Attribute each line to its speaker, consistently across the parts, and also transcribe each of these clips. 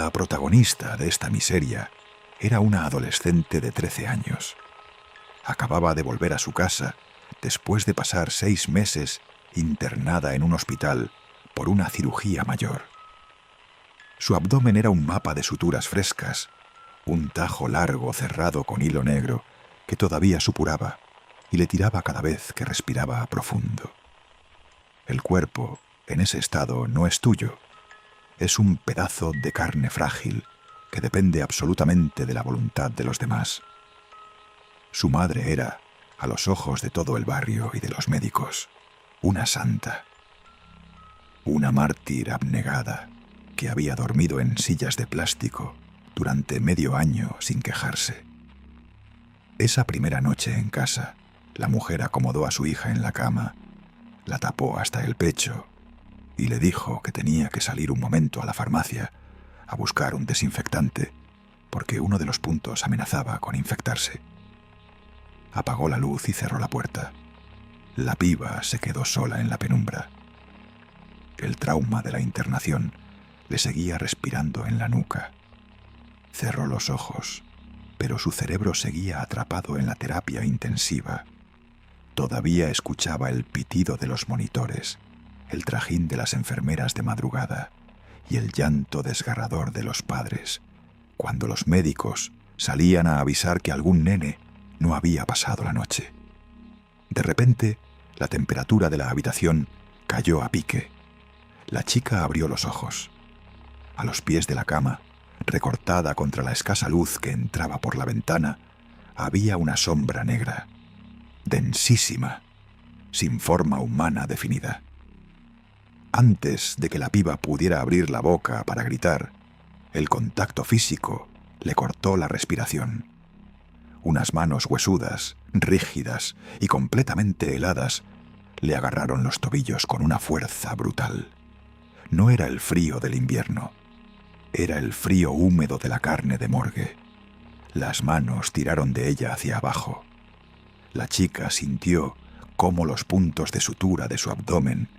Speaker 1: La protagonista de esta miseria era una adolescente de 13 años. Acababa de volver a su casa después de pasar 6 meses internada en un hospital por una cirugía mayor. Su abdomen era un mapa de suturas frescas, un tajo largo cerrado con hilo negro que todavía supuraba y le tiraba cada vez que respiraba profundo. El cuerpo, en ese estado, no es tuyo. Es un pedazo de carne frágil que depende absolutamente de la voluntad de los demás. Su madre era, a los ojos de todo el barrio y de los médicos, una santa. Una mártir abnegada que había dormido en sillas de plástico durante medio año sin quejarse. Esa primera noche en casa, la mujer acomodó a su hija en la cama, la tapó hasta el pecho y le dijo que tenía que salir un momento a la farmacia a buscar un desinfectante porque uno de los puntos amenazaba con infectarse. Apagó la luz y cerró la puerta. La piba se quedó sola en la penumbra. El trauma de la internación le seguía respirando en la nuca. Cerró los ojos, pero su cerebro seguía atrapado en la terapia intensiva. Todavía escuchaba el pitido de los monitores, el trajín de las enfermeras de madrugada y el llanto desgarrador de los padres, cuando los médicos salían a avisar que algún nene no había pasado la noche. De repente, la temperatura de la habitación cayó a pique. La chica abrió los ojos. A los pies de la cama, recortada contra la escasa luz que entraba por la ventana, había una sombra negra, densísima, sin forma humana definida. Antes de que la piba pudiera abrir la boca para gritar, el contacto físico le cortó la respiración. Unas manos huesudas, rígidas y completamente heladas le agarraron los tobillos con una fuerza brutal. No era el frío del invierno, era el frío húmedo de la carne de morgue. Las manos tiraron de ella hacia abajo. La chica sintió cómo los puntos de sutura de su abdomen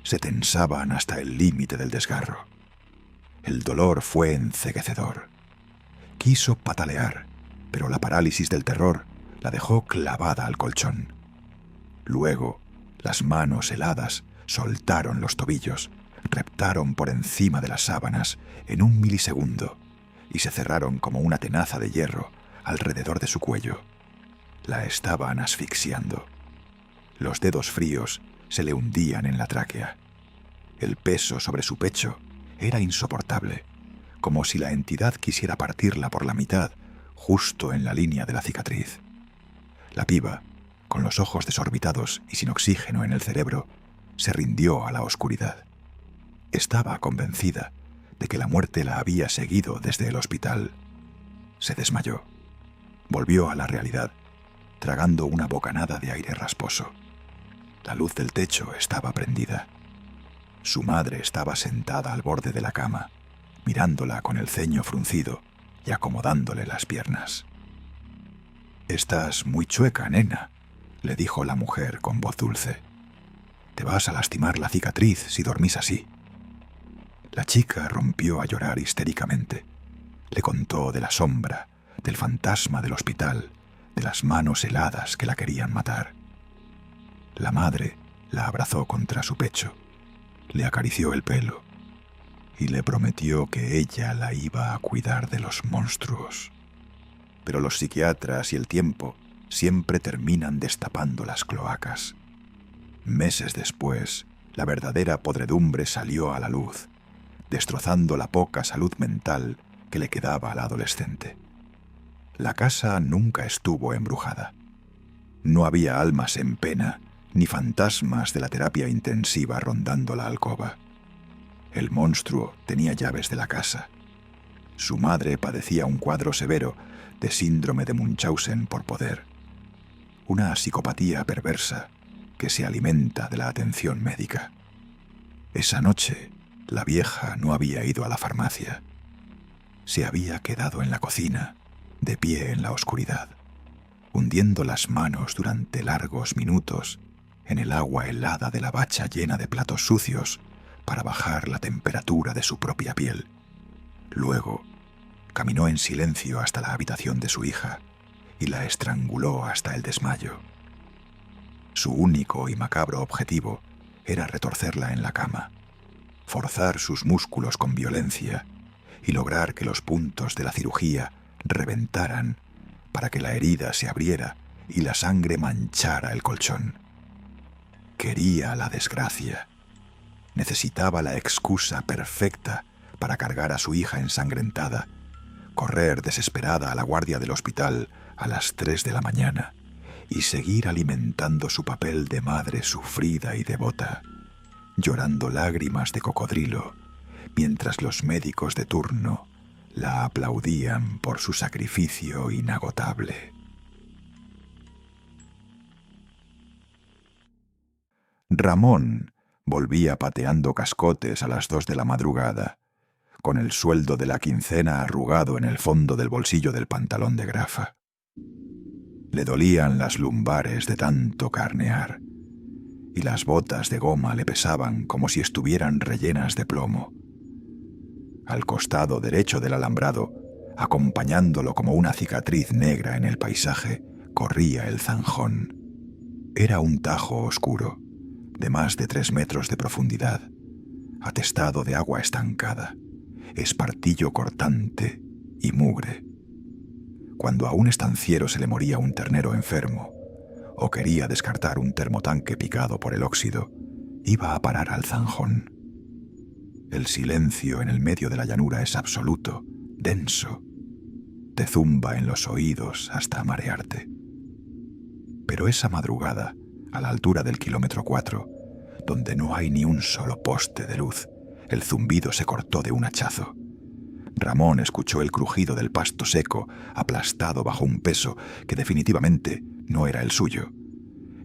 Speaker 1: se tensaban hasta el límite del desgarro. El dolor fue enceguecedor. Quiso patalear, pero la parálisis del terror la dejó clavada al colchón. Luego, las manos heladas soltaron los tobillos, reptaron por encima de las sábanas en un milisegundo y se cerraron como una tenaza de hierro alrededor de su cuello. La estaban asfixiando. Los dedos fríos se le hundían en la tráquea. El peso sobre su pecho era insoportable, como si la entidad quisiera partirla por la mitad justo en la línea de la cicatriz. La piba, con los ojos desorbitados y sin oxígeno en el cerebro, se rindió a la oscuridad. Estaba convencida de que la muerte la había seguido desde el hospital. Se desmayó. Volvió a la realidad, tragando una bocanada de aire rasposo. La luz del techo estaba prendida. Su madre estaba sentada al borde de la cama, mirándola con el ceño fruncido y acomodándole las piernas. «Estás muy chueca, nena», le dijo la mujer con voz dulce. «Te vas a lastimar la cicatriz si dormís así». La chica rompió a llorar histéricamente. Le contó de la sombra, del fantasma del hospital, de las manos heladas que la querían matar. La madre la abrazó contra su pecho, le acarició el pelo y le prometió que ella la iba a cuidar de los monstruos. Pero los psiquiatras y el tiempo siempre terminan destapando las cloacas. Meses después, la verdadera podredumbre salió a la luz, destrozando la poca salud mental que le quedaba a la adolescente. La casa nunca estuvo embrujada. No había almas en pena, ni fantasmas de la terapia intensiva rondando la alcoba. El monstruo tenía llaves de la casa. Su madre padecía un cuadro severo de síndrome de Munchausen por poder, una psicopatía perversa que se alimenta de la atención médica. Esa noche, la vieja no había ido a la farmacia. Se había quedado en la cocina, de pie en la oscuridad, hundiendo las manos durante largos minutos en el agua helada de la bacha llena de platos sucios para bajar la temperatura de su propia piel, Luego, caminó en silencio hasta la habitación de su hija y la estranguló hasta el desmayo. Su único y macabro objetivo era retorcerla en la cama, forzar sus músculos con violencia y lograr que los puntos de la cirugía reventaran para que la herida se abriera y la sangre manchara el colchón. Quería la desgracia. Necesitaba la excusa perfecta para cargar a su hija ensangrentada, correr desesperada a la guardia del hospital a las 3 de la mañana y seguir alimentando su papel de madre sufrida y devota, llorando lágrimas de cocodrilo, mientras los médicos de turno la aplaudían por su sacrificio inagotable. Ramón volvía pateando cascotes a las 2 de la madrugada, con el sueldo de la quincena arrugado en el fondo del bolsillo del pantalón de grafa. Le dolían las lumbares de tanto carnear, y las botas de goma le pesaban como si estuvieran rellenas de plomo. Al costado derecho del alambrado, acompañándolo como una cicatriz negra en el paisaje, corría el zanjón. Era un tajo oscuro, de más de 3 metros de profundidad, atestado de agua estancada, espartillo cortante y mugre. Cuando a un estanciero se le moría un ternero enfermo, o quería descartar un termotanque picado por el óxido, iba a parar al zanjón. El silencio en el medio de la llanura es absoluto, denso. Te zumba en los oídos hasta marearte. Pero esa madrugada, a la altura del kilómetro 4, donde no hay ni un solo poste de luz, el zumbido se cortó de un hachazo. Ramón escuchó el crujido del pasto seco, aplastado bajo un peso que definitivamente no era el suyo.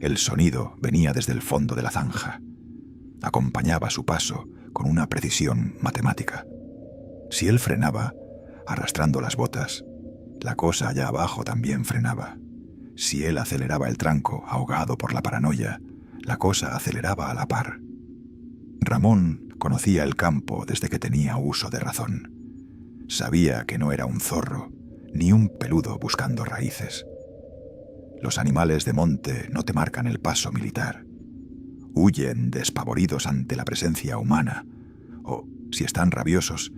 Speaker 1: El sonido venía desde el fondo de la zanja. Acompañaba su paso con una precisión matemática. Si él frenaba, arrastrando las botas, la cosa allá abajo también frenaba. Si él aceleraba el tranco, ahogado por la paranoia, la cosa aceleraba a la par. Ramón conocía el campo desde que tenía uso de razón. Sabía que no era un zorro, ni un peludo buscando raíces. Los animales de monte no te marcan el paso militar. Huyen despavoridos ante la presencia humana, o, si están rabiosos,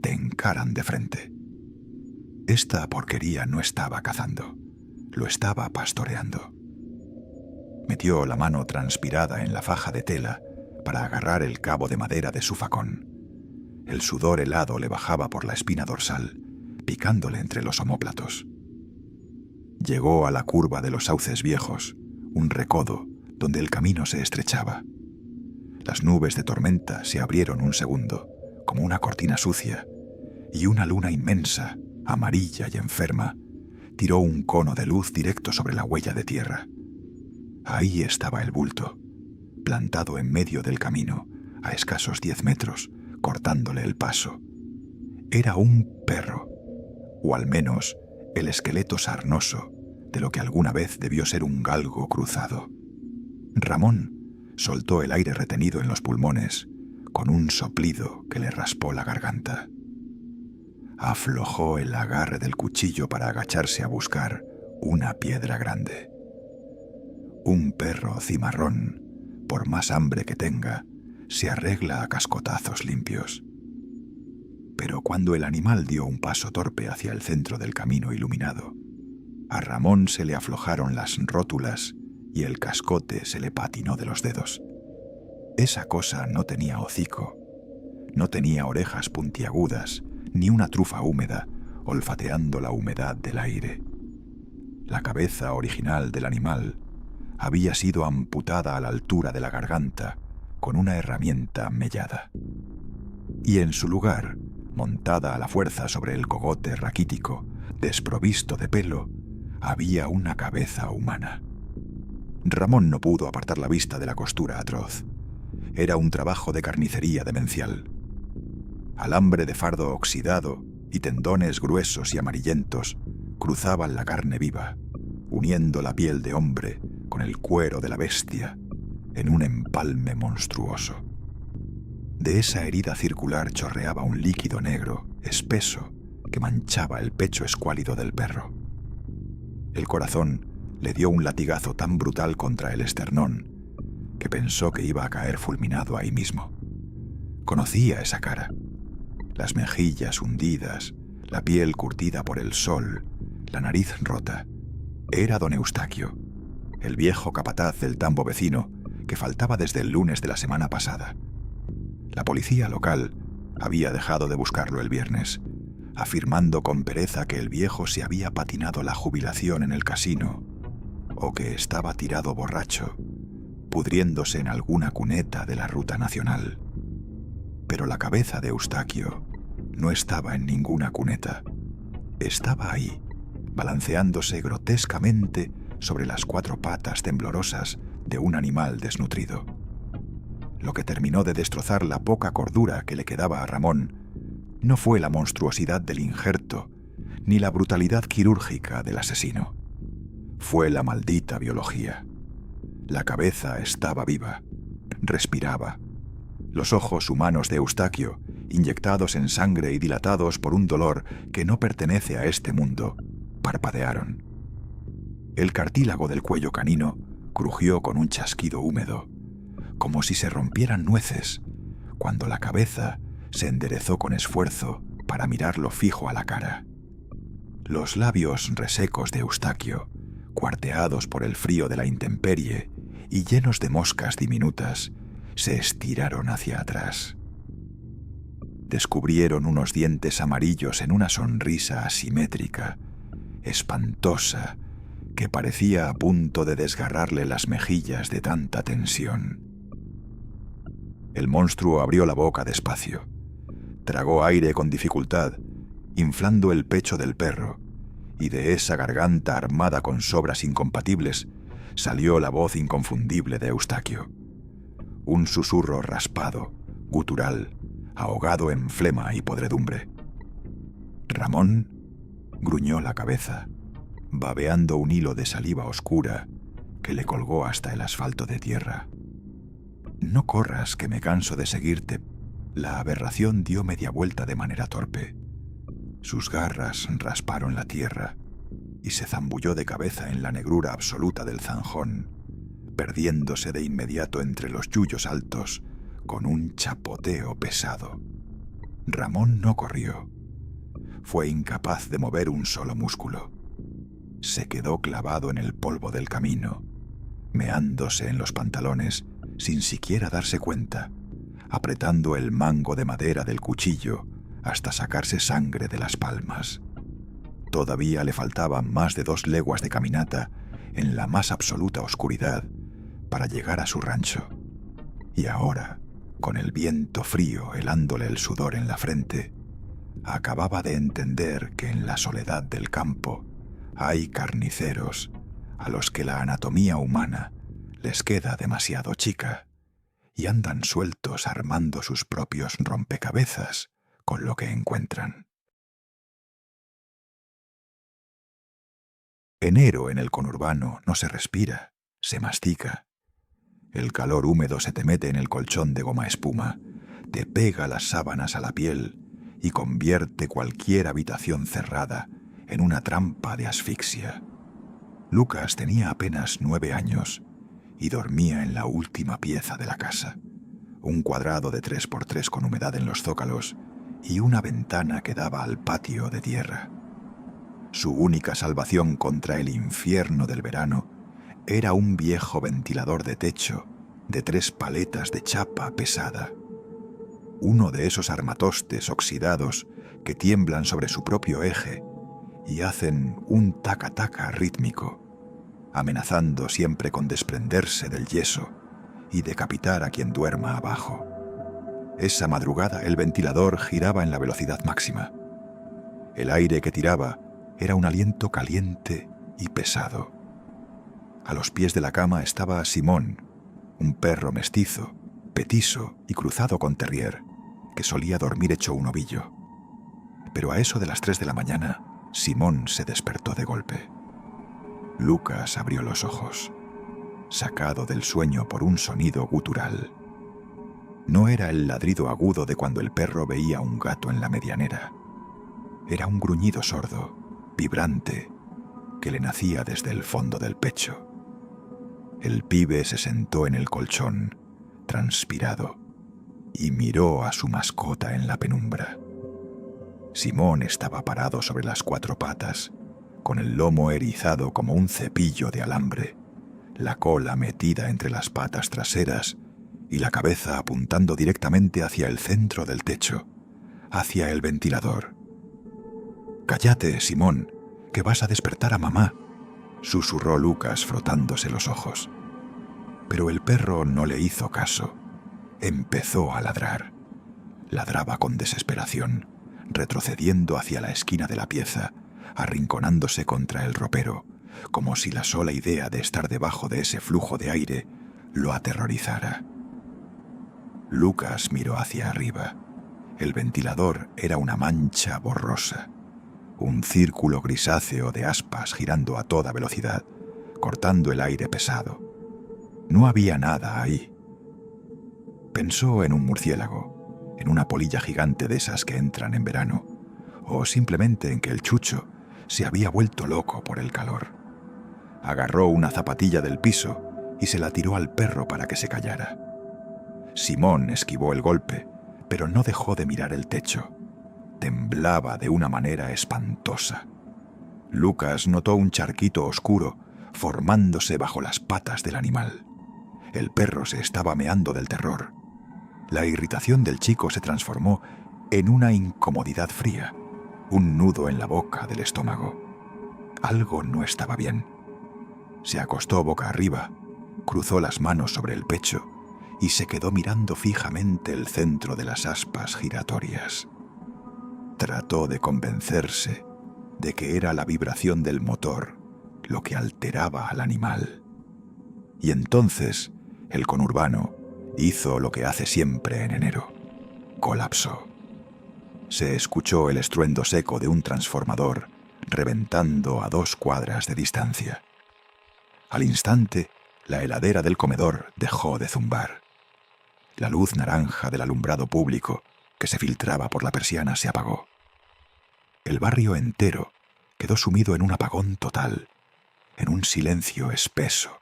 Speaker 1: te encaran de frente. Esta porquería no estaba cazando, lo estaba pastoreando. Metió la mano transpirada en la faja de tela para agarrar el cabo de madera de su facón. El sudor helado le bajaba por la espina dorsal, picándole entre los omóplatos. Llegó a la curva de los sauces viejos, un recodo donde el camino se estrechaba. Las nubes de tormenta se abrieron un segundo, como una cortina sucia, y una luna inmensa, amarilla y enferma, tiró un cono de luz directo sobre la huella de tierra. Ahí estaba el bulto, plantado en medio del camino, a escasos 10 metros, cortándole el paso. Era un perro, o al menos el esqueleto sarnoso de lo que alguna vez debió ser un galgo cruzado. Ramón soltó el aire retenido en los pulmones con un soplido que le raspó la garganta. Aflojó el agarre del cuchillo para agacharse a buscar una piedra grande. Un perro cimarrón, por más hambre que tenga, se arregla a cascotazos limpios. Pero cuando el animal dio un paso torpe hacia el centro del camino iluminado, a Ramón se le aflojaron las rótulas y el cascote se le patinó de los dedos. Esa cosa no tenía hocico, no tenía orejas puntiagudas, ni una trufa húmeda olfateando la humedad del aire. La cabeza original del animal había sido amputada a la altura de la garganta con una herramienta mellada. Y en su lugar, montada a la fuerza sobre el cogote raquítico, desprovisto de pelo, había una cabeza humana. Ramón no pudo apartar la vista de la costura atroz. Era un trabajo de carnicería demencial. Alambre de fardo oxidado y tendones gruesos y amarillentos cruzaban la carne viva, uniendo la piel de hombre con el cuero de la bestia en un empalme monstruoso. De esa herida circular chorreaba un líquido negro, espeso, que manchaba el pecho escuálido del perro. El corazón le dio un latigazo tan brutal contra el esternón que pensó que iba a caer fulminado ahí mismo. Conocía esa cara, las mejillas hundidas, la piel curtida por el sol, la nariz rota. Era don Eustaquio, el viejo capataz del tambo vecino que faltaba desde el lunes de la semana pasada. La policía local había dejado de buscarlo el viernes, afirmando con pereza que el viejo se había patinado la jubilación en el casino o que estaba tirado borracho, pudriéndose en alguna cuneta de la ruta nacional. Pero la cabeza de Eustaquio no estaba en ninguna cuneta. Estaba ahí, balanceándose grotescamente sobre las 4 patas temblorosas de un animal desnutrido. Lo que terminó de destrozar la poca cordura que le quedaba a Ramón no fue la monstruosidad del injerto ni la brutalidad quirúrgica del asesino. Fue la maldita biología. La cabeza estaba viva, respiraba. Los ojos humanos de Eustaquio, inyectados en sangre y dilatados por un dolor que no pertenece a este mundo, parpadearon. El cartílago del cuello canino crujió con un chasquido húmedo, como si se rompieran nueces, cuando la cabeza se enderezó con esfuerzo para mirarlo fijo a la cara. Los labios resecos de Eustaquio, cuarteados por el frío de la intemperie y llenos de moscas diminutas, se estiraron hacia atrás. Descubrieron unos dientes amarillos en una sonrisa asimétrica, espantosa, que parecía a punto de desgarrarle las mejillas de tanta tensión. El monstruo abrió la boca despacio. Tragó aire con dificultad, inflando el pecho del perro, y de esa garganta armada con sobras incompatibles salió la voz inconfundible de Eustaquio. Un susurro raspado, gutural, ahogado en flema y podredumbre. Ramón gruñó la cabeza, babeando un hilo de saliva oscura que le colgó hasta el asfalto de tierra. «No corras, que me canso de seguirte». La aberración dio media vuelta de manera torpe. Sus garras rasparon la tierra y se zambulló de cabeza en la negrura absoluta del zanjón, perdiéndose de inmediato entre los yuyos altos con un chapoteo pesado. Ramón no corrió. Fue incapaz de mover un solo músculo. Se quedó clavado en el polvo del camino, meándose en los pantalones sin siquiera darse cuenta, apretando el mango de madera del cuchillo hasta sacarse sangre de las palmas. Todavía le faltaban más de 2 leguas de caminata en la más absoluta oscuridad para llegar a su rancho. Y ahora, con el viento frío helándole el sudor en la frente, acababa de entender que en la soledad del campo hay carniceros a los que la anatomía humana les queda demasiado chica y andan sueltos armando sus propios rompecabezas con lo que encuentran. Enero en el conurbano no se respira, se mastica. El calor húmedo se te mete en el colchón de goma espuma, te pega las sábanas a la piel y convierte cualquier habitación cerrada en una trampa de asfixia. Lucas tenía apenas 9 años y dormía en la última pieza de la casa, un cuadrado de 3x3 con humedad en los zócalos y una ventana que daba al patio de tierra. Su única salvación contra el infierno del verano era un viejo ventilador de techo de 3 paletas de chapa pesada. Uno de esos armatostes oxidados que tiemblan sobre su propio eje y hacen un taca-taca rítmico, amenazando siempre con desprenderse del yeso y decapitar a quien duerma abajo. Esa madrugada el ventilador giraba en la velocidad máxima. El aire que tiraba era un aliento caliente y pesado. A los pies de la cama estaba Simón, un perro mestizo, petiso y cruzado con terrier, que solía dormir hecho un ovillo. Pero a eso de las 3 de la mañana, Simón se despertó de golpe. Lucas abrió los ojos, sacado del sueño por un sonido gutural. No era el ladrido agudo de cuando el perro veía un gato en la medianera. Era un gruñido sordo, vibrante, que le nacía desde el fondo del pecho. El pibe se sentó en el colchón, transpirado, y miró a su mascota en la penumbra. Simón estaba parado sobre las 4 patas, con el lomo erizado como un cepillo de alambre, la cola metida entre las patas traseras y la cabeza apuntando directamente hacia el centro del techo, hacia el ventilador. «Cállate, Simón, que vas a despertar a mamá», susurró Lucas frotándose los ojos. Pero el perro no le hizo caso. Empezó a ladrar. Ladraba con desesperación, retrocediendo hacia la esquina de la pieza, arrinconándose contra el ropero, como si la sola idea de estar debajo de ese flujo de aire lo aterrorizara. Lucas miró hacia arriba. El ventilador era una mancha borrosa, un círculo grisáceo de aspas girando a toda velocidad, cortando el aire pesado. No había nada ahí. Pensó en un murciélago, en una polilla gigante de esas que entran en verano, o simplemente en que el chucho se había vuelto loco por el calor. Agarró una zapatilla del piso y se la tiró al perro para que se callara. Simón esquivó el golpe, pero no dejó de mirar el techo. Temblaba de una manera espantosa. Lucas notó un charquito oscuro formándose bajo las patas del animal. El perro se estaba meando del terror. La irritación del chico se transformó en una incomodidad fría, un nudo en la boca del estómago. Algo no estaba bien. Se acostó boca arriba, cruzó las manos sobre el pecho y se quedó mirando fijamente el centro de las aspas giratorias. Trató de convencerse de que era la vibración del motor lo que alteraba al animal. Y entonces el conurbano hizo lo que hace siempre en enero. Colapsó. Se escuchó el estruendo seco de un transformador reventando a 2 cuadras de distancia. Al instante, la heladera del comedor dejó de zumbar. La luz naranja del alumbrado público que se filtraba por la persiana se apagó. El barrio entero quedó sumido en un apagón total, en un silencio espeso,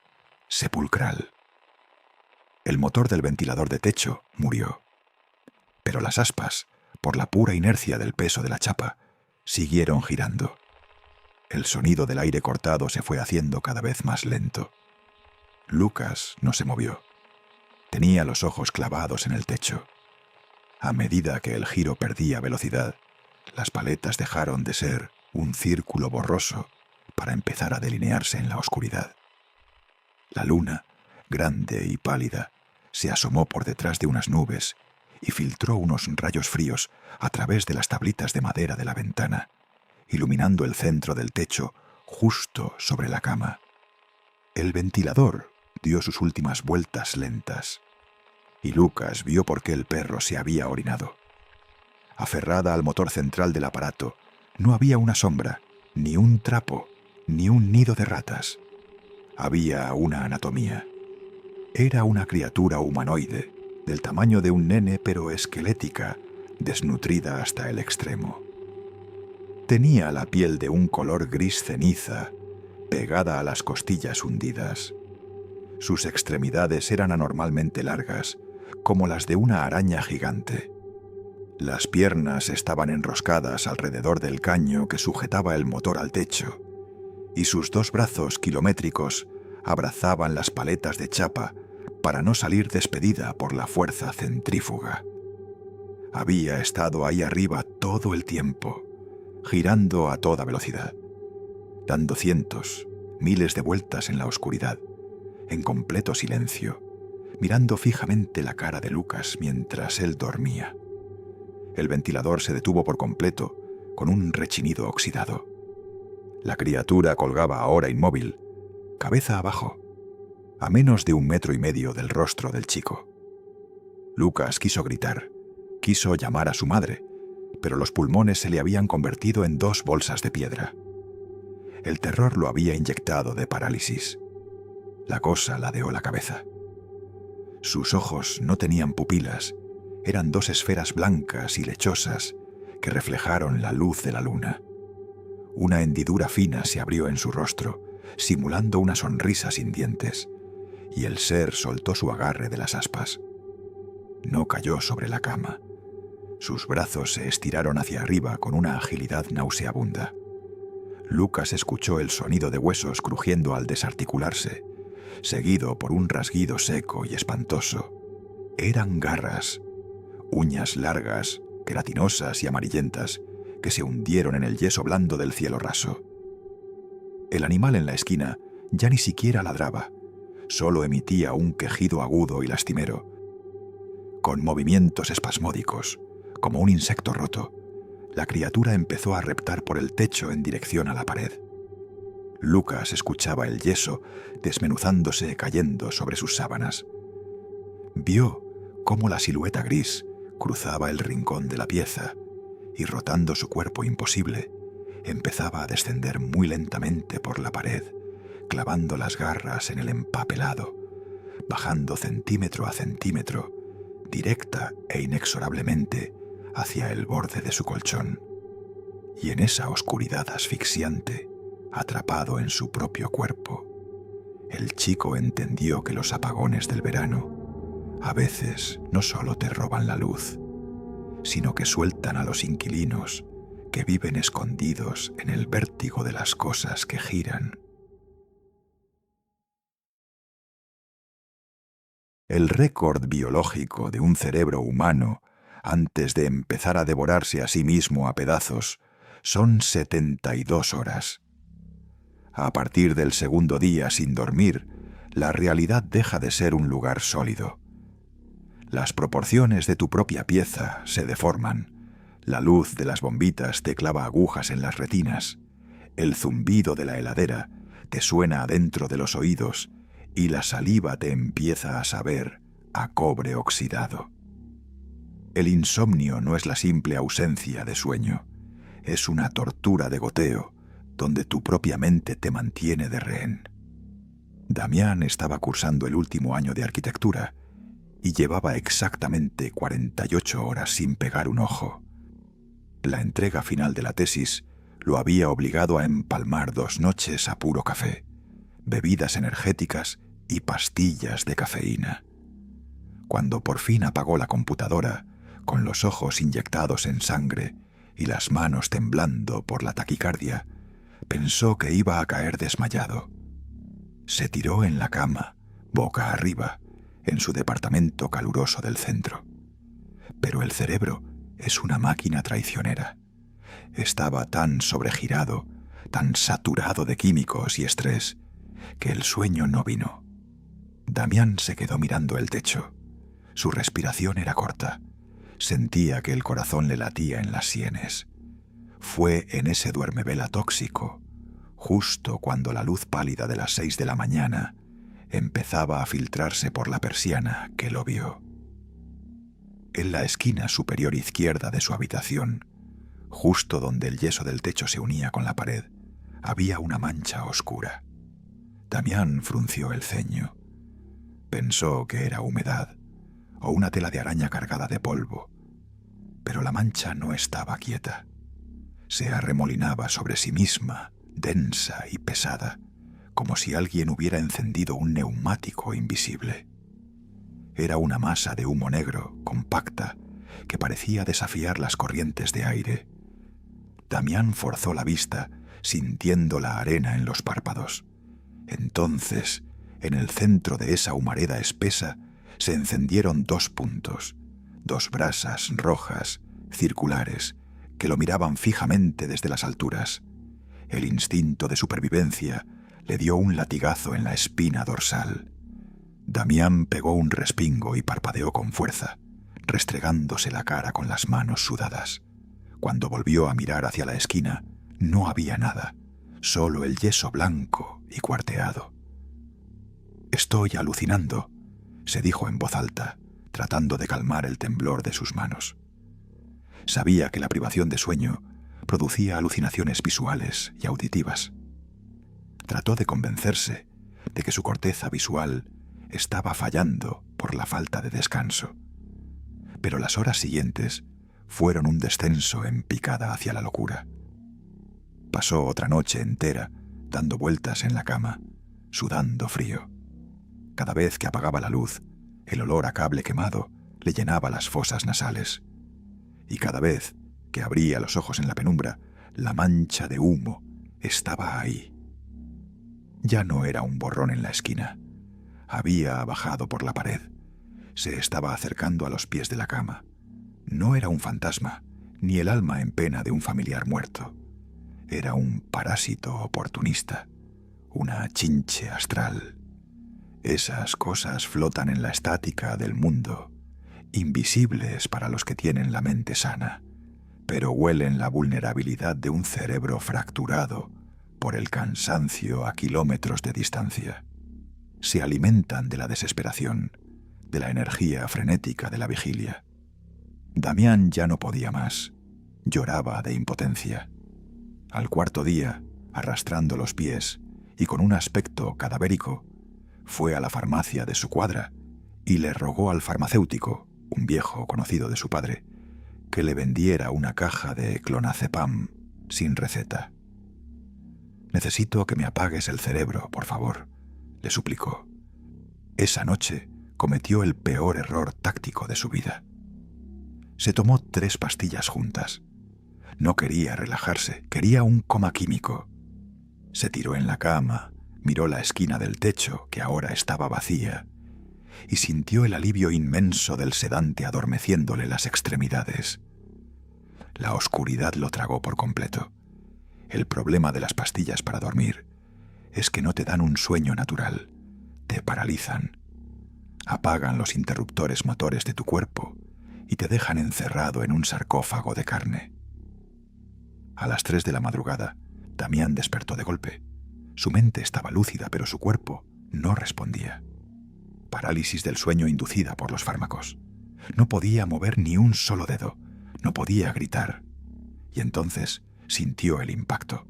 Speaker 1: sepulcral. El motor del ventilador de techo murió, pero las aspas, por la pura inercia del peso de la chapa, siguieron girando. El sonido del aire cortado se fue haciendo cada vez más lento. Lucas no se movió. Tenía los ojos clavados en el techo. A medida que el giro perdía velocidad, las paletas dejaron de ser un círculo borroso para empezar a delinearse en la oscuridad. La luna, grande y pálida, se asomó por detrás de unas nubes y filtró unos rayos fríos a través de las tablitas de madera de la ventana, iluminando el centro del techo justo sobre la cama. El ventilador dio sus últimas vueltas lentas, y Lucas vio por qué el perro se había orinado. Aferrada al motor central del aparato, no había una sombra, ni un trapo, ni un nido de ratas. Había una anatomía. Era una criatura humanoide, del tamaño de un nene pero esquelética, desnutrida hasta el extremo. Tenía la piel de un color gris ceniza, pegada a las costillas hundidas. Sus extremidades eran anormalmente largas, como las de una araña gigante. Las piernas estaban enroscadas alrededor del caño que sujetaba el motor al techo, y sus 2 brazos kilométricos abrazaban las paletas de chapa para no salir despedida por la fuerza centrífuga. Había estado ahí arriba todo el tiempo, girando a toda velocidad, dando cientos, miles de vueltas en la oscuridad, en completo silencio, mirando fijamente la cara de Lucas mientras él dormía. El ventilador se detuvo por completo, con un rechinido oxidado. La criatura colgaba ahora inmóvil, cabeza abajo, a menos de 1,5 metros del rostro del chico. Lucas quiso gritar, quiso llamar a su madre, pero los pulmones se le habían convertido en 2 bolsas de piedra. El terror lo había inyectado de parálisis. La cosa ladeó la cabeza. Sus ojos no tenían pupilas, eran 2 esferas blancas y lechosas que reflejaron la luz de la luna. Una hendidura fina se abrió en su rostro, simulando una sonrisa sin dientes, y el ser soltó su agarre de las aspas. No cayó sobre la cama. Sus brazos se estiraron hacia arriba con una agilidad nauseabunda. Lucas escuchó el sonido de huesos crujiendo al desarticularse, seguido por un rasguido seco y espantoso. Eran garras, uñas largas, queratinosas y amarillentas, que se hundieron en el yeso blando del cielo raso. El animal en la esquina ya ni siquiera ladraba, solo emitía un quejido agudo y lastimero. Con movimientos espasmódicos, como un insecto roto, la criatura empezó a reptar por el techo en dirección a la pared. Lucas escuchaba el yeso desmenuzándose cayendo sobre sus sábanas. Vio cómo la silueta gris cruzaba el rincón de la pieza y, rotando su cuerpo imposible, empezaba a descender muy lentamente por la pared, clavando las garras en el empapelado, bajando centímetro a centímetro, directa e inexorablemente hacia el borde de su colchón. Y en esa oscuridad asfixiante, atrapado en su propio cuerpo, el chico entendió que los apagones del verano a veces no solo te roban la luz, sino que sueltan a los inquilinos que viven escondidos en el vértigo de las cosas que giran. El récord biológico de un cerebro humano antes de empezar a devorarse a sí mismo a pedazos son 72 horas. A partir del segundo día sin dormir, la realidad deja de ser un lugar sólido. Las proporciones de tu propia pieza se deforman, la luz de las bombitas te clava agujas en las retinas, el zumbido de la heladera te suena adentro de los oídos y la saliva te empieza a saber a cobre oxidado. El insomnio no es la simple ausencia de sueño, es una tortura de goteo donde tu propia mente te mantiene de rehén. Damián estaba cursando el último año de arquitectura y llevaba exactamente 48 horas sin pegar un ojo. La entrega final de la tesis lo había obligado a empalmar 2 noches a puro café, bebidas energéticas y pastillas de cafeína. Cuando por fin apagó la computadora, con los ojos inyectados en sangre y las manos temblando por la taquicardia, pensó que iba a caer desmayado. Se tiró en la cama, boca arriba, en su departamento caluroso del centro. Pero el cerebro es una máquina traicionera. Estaba tan sobregirado, tan saturado de químicos y estrés, que el sueño no vino. Damián se quedó mirando el techo. Su respiración era corta. Sentía que el corazón le latía en las sienes. Fue en ese duermevela tóxico, justo cuando la luz pálida de las 6 de la mañana empezaba a filtrarse por la persiana, que lo vio. En la esquina superior izquierda de su habitación, justo donde el yeso del techo se unía con la pared, había una mancha oscura. Damián frunció el ceño. Pensó que era humedad o una tela de araña cargada de polvo, pero la mancha no estaba quieta. Se arremolinaba sobre sí misma, densa y pesada, como si alguien hubiera encendido un neumático invisible. Era una masa de humo negro, compacta, que parecía desafiar las corrientes de aire. Damián forzó la vista, sintiendo la arena en los párpados. Entonces, en el centro de esa humareda espesa, se encendieron 2 puntos, 2 brasas rojas, circulares, que lo miraban fijamente desde las alturas. El instinto de supervivencia le dio un latigazo en la espina dorsal. Damián pegó un respingo y parpadeó con fuerza, restregándose la cara con las manos sudadas. Cuando volvió a mirar hacia la esquina, no había nada, solo el yeso blanco y cuarteado. «Estoy alucinando», se dijo en voz alta, tratando de calmar el temblor de sus manos. Sabía que la privación de sueño producía alucinaciones visuales y auditivas. Trató de convencerse de que su corteza visual estaba fallando por la falta de descanso. Pero las horas siguientes fueron un descenso en picada hacia la locura. Pasó otra noche entera dando vueltas en la cama, sudando frío. Cada vez que apagaba la luz, el olor a cable quemado le llenaba las fosas nasales. Y cada vez que abría los ojos en la penumbra, la mancha de humo estaba ahí. Ya no era un borrón en la esquina. Había bajado por la pared. Se estaba acercando a los pies de la cama. No era un fantasma, ni el alma en pena de un familiar muerto. Era un parásito oportunista, una chinche astral. Esas cosas flotan en la estática del mundo, invisibles para los que tienen la mente sana, pero huelen la vulnerabilidad de un cerebro fracturado por el cansancio a kilómetros de distancia. Se alimentan de la desesperación, de la energía frenética de la vigilia. Damián ya no podía más. Lloraba de impotencia. Al cuarto día, arrastrando los pies y con un aspecto cadavérico, fue a la farmacia de su cuadra y le rogó al farmacéutico, un viejo conocido de su padre, que le vendiera una caja de clonazepam sin receta. «Necesito que me apagues el cerebro, por favor», le suplicó. Esa noche cometió el peor error táctico de su vida. Se tomó 3 pastillas juntas. No quería relajarse, quería un coma químico. Se tiró en la cama, miró la esquina del techo, que ahora estaba vacía, y sintió el alivio inmenso del sedante adormeciéndole las extremidades. La oscuridad lo tragó por completo. El problema de las pastillas para dormir es que no te dan un sueño natural, te paralizan. Apagan los interruptores motores de tu cuerpo y te dejan encerrado en un sarcófago de carne. A las 3 de la madrugada, Damián despertó de golpe. Su mente estaba lúcida, pero su cuerpo no respondía. Parálisis del sueño inducida por los fármacos. No podía mover ni un solo dedo, no podía gritar. Y entonces sintió el impacto.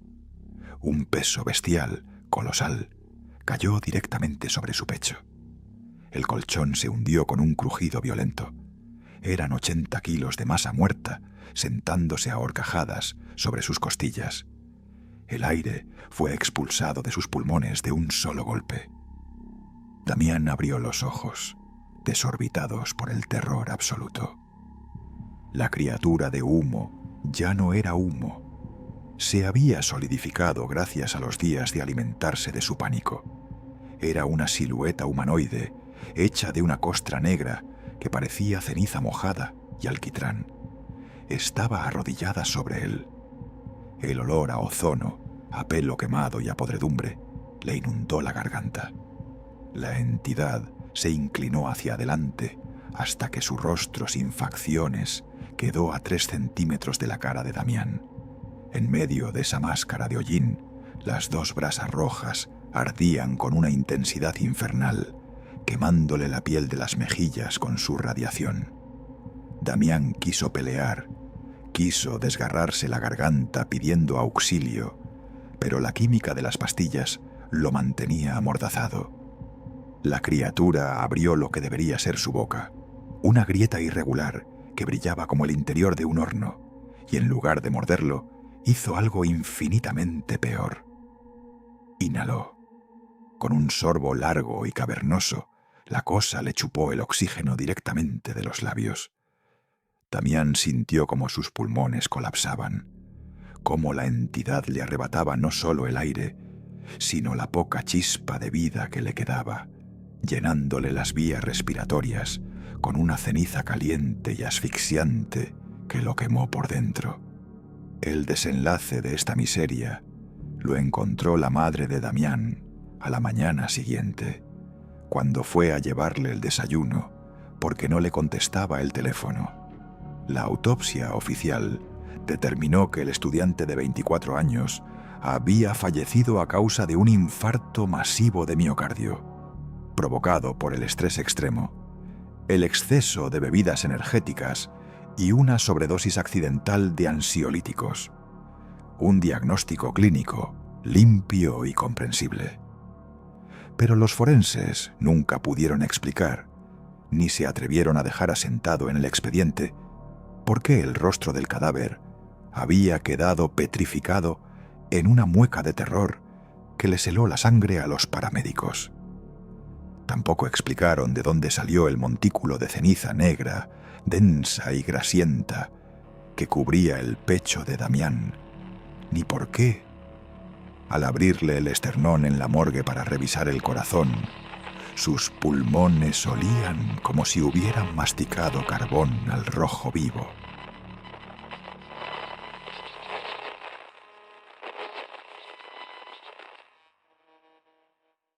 Speaker 1: Un peso bestial, colosal, cayó directamente sobre su pecho. El colchón se hundió con un crujido violento. Eran 80 kilos de masa muerta sentándose a horcajadas sobre sus costillas. El aire fue expulsado de sus pulmones de un solo golpe. Damián abrió los ojos, desorbitados por el terror absoluto. La criatura de humo ya no era humo. Se había solidificado gracias a los días de alimentarse de su pánico. Era una silueta humanoide, hecha de una costra negra que parecía ceniza mojada y alquitrán. Estaba arrodillada sobre él. El olor a ozono, a pelo quemado y a podredumbre le inundó la garganta. La entidad se inclinó hacia adelante hasta que su rostro sin facciones quedó a 3 centímetros de la cara de Damián. En medio de esa máscara de hollín, las 2 brasas rojas ardían con una intensidad infernal, quemándole la piel de las mejillas con su radiación. Damián quiso pelear, quiso desgarrarse la garganta pidiendo auxilio, pero la química de las pastillas lo mantenía amordazado. La criatura abrió lo que debería ser su boca, una grieta irregular que brillaba como el interior de un horno, y en lugar de morderlo, hizo algo infinitamente peor. Inhaló. Con un sorbo largo y cavernoso, la cosa le chupó el oxígeno directamente de los labios. Damián sintió como sus pulmones colapsaban, cómo la entidad le arrebataba no solo el aire, sino la poca chispa de vida que le quedaba, llenándole las vías respiratorias con una ceniza caliente y asfixiante que lo quemó por dentro. El desenlace de esta miseria lo encontró la madre de Damián a la mañana siguiente, cuando fue a llevarle el desayuno porque no le contestaba el teléfono. La autopsia oficial determinó que el estudiante de 24 años había fallecido a causa de un infarto masivo de miocardio, provocado por el estrés extremo, el exceso de bebidas energéticas y una sobredosis accidental de ansiolíticos. Un diagnóstico clínico limpio y comprensible. Pero los forenses nunca pudieron explicar, ni se atrevieron a dejar asentado en el expediente, por qué el rostro del cadáver había quedado petrificado en una mueca de terror que les heló la sangre a los paramédicos. Tampoco explicaron de dónde salió el montículo de ceniza negra, densa y grasienta, que cubría el pecho de Damián, ni por qué, al abrirle el esternón en la morgue para revisar el corazón, sus pulmones olían como si hubieran masticado carbón al rojo vivo.